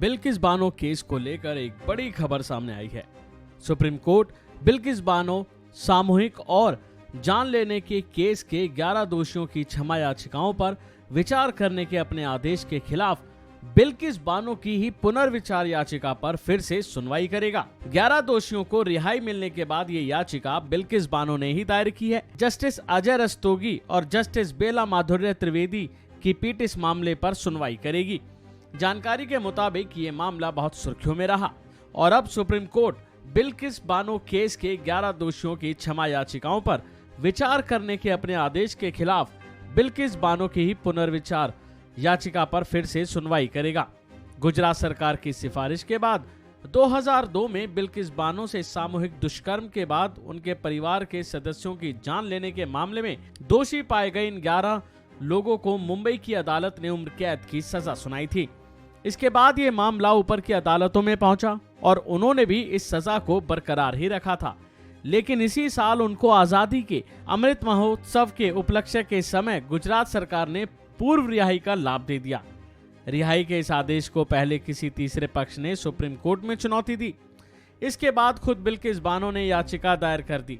Bilkis Bano case को लेकर एक बड़ी खबर सामने आई है। सुप्रीम कोर्ट बिल्किस बानो सामूहिक और जान लेने के केस के 11 दोषियों की क्षमा याचिकाओं पर विचार करने के अपने आदेश के खिलाफ बिल्किस बानो की ही पुनर्विचार याचिका पर फिर से सुनवाई करेगा। 11 दोषियों को रिहाई मिलने के बाद ये याचिका बिल्किस बानो ने ही दायर की है। जस्टिस अजय रस्तोगी और जस्टिस बेला माधुर्य त्रिवेदी की पीठ इस मामले पर सुनवाई करेगी। जानकारी के मुताबिक ये मामला बहुत सुर्खियों में रहा और अब supreme court Bilkis Bano case के 11 दोषियों की क्षमा याचिकाओं पर विचार करने के अपने आदेश के खिलाफ बिल्किस बानो की ही पुनर्विचार याचिका पर फिर से सुनवाई करेगा। गुजरात सरकार की सिफारिश के बाद 2002 में बिल्किस बानो से सामूहिक दुष्कर्म के बाद उनके परिवार के सदस्यों की जान लेने के मामले में दोषी पाए गए इन 11 लोगों को मुंबई की अदालत ने उम्र कैद की सजा सुनाई थी। इसके बाद ये मामला ऊपर की अदालतों में पहुंचा और उन्होंने भी इस सजा को बरकरार ही रखा था। लेकिन इसी साल उनको आजादी के अमृत महोत्सव के उपलक्ष्य के समय गुजरात सरकार ने पूर्व रिहाई का लाभ दे दिया। रिहाई के इस आदेश को पहले किसी तीसरे पक्ष ने सुप्रीम कोर्ट में चुनौती दी। इसके बाद खुद बिल्किस बानो ने याचिका दायर कर दी।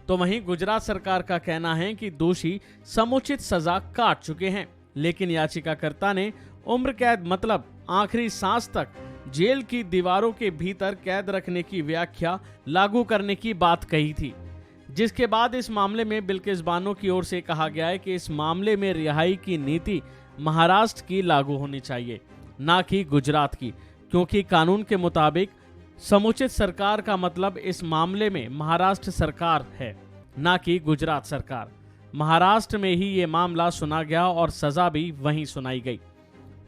तो वहीं गुजरात सरकार का कहना है कि दोषी समुचित सजा काट चुके हैं, लेकिन याचिकाकर्ता ने उम्र कैद मतलब आखिरी सांस तक जेल की दीवारों के भीतर कैद रखने की व्याख्या लागू करने की बात कही थी, जिसके बाद इस मामले में बिल्किस बानो की ओर से कहा गया है कि इस मामले में रिहाई की नीति महाराष्ट्र की लागू होनी चाहिए, ना कि गुजरात की, क्योंकि कानून के मुताबिक समुचित सरकार का मतलब इस मामले में महाराष्ट्र सरकार है, ना कि गुजरात सरकार। महाराष्ट्र में ही ये मामला सुना गया और सजा भी वहीं सुनाई गई।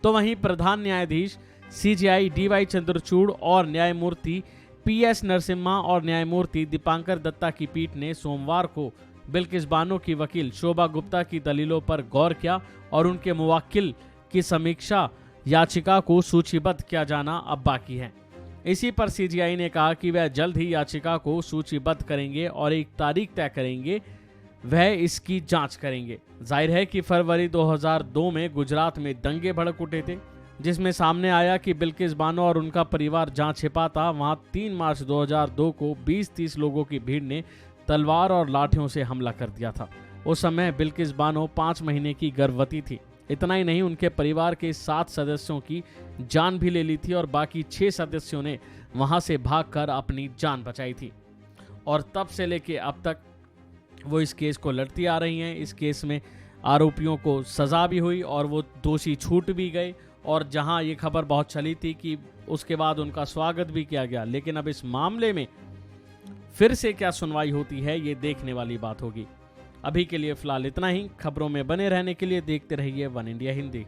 तो वहीं प्रधान न्यायाधीश सीजेआई डीवाई चंद्रचूड़ और न्यायमूर्ति पीएस नरसिम्हा और न्यायमूर्ति दीपांकर दत्ता की पीठ ने सोमवार को बिल्किस बानो की वकील शोभा गुप्ता की दलीलों पर गौर किया और उनके मुवक्किल की समीक्षा याचिका को सूचीबद्ध किया जाना अब बाकी है। इसी पर सीजेआई ने कहा कि वह जल्द ही याचिका को सूचीबद्ध करेंगे और एक तारीख तय करेंगे, वह इसकी जांच करेंगे। जाहिर है कि फरवरी 2002 में गुजरात में दंगे भड़क उठे थे, जिसमें सामने आया कि बिल्किस बानो और उनका परिवार जहां छिपा था, वहां 3 मार्च 2002 को 20-30 लोगों की भीड़ ने तलवार और लाठियों से हमला कर दिया था। उस समय बिल्किस बानो 5 महीने की गर्भवती थी। इतना ही नहीं, उनके परिवार के 7 सदस्यों की जान भी ले ली थी और बाकी 6 सदस्यों ने वहां से भागकर अपनी जान बचाई थी। और तब से लेके अब तक वो इस केस को लड़ती आ रही हैं। इस केस में आरोपियों को सजा भी हुई और वो दोषी छूट भी गए, और जहां ये खबर बहुत चली थी कि उसके बाद उनका स्वागत भी किया गया। लेकिन अब इस मामले में फिर से क्या सुनवाई होती है, ये देखने वाली बात होगी। अभी के लिए फिलहाल इतना ही। खबरों में बने रहने के लिए देखते रहिए वन इंडिया हिंदी।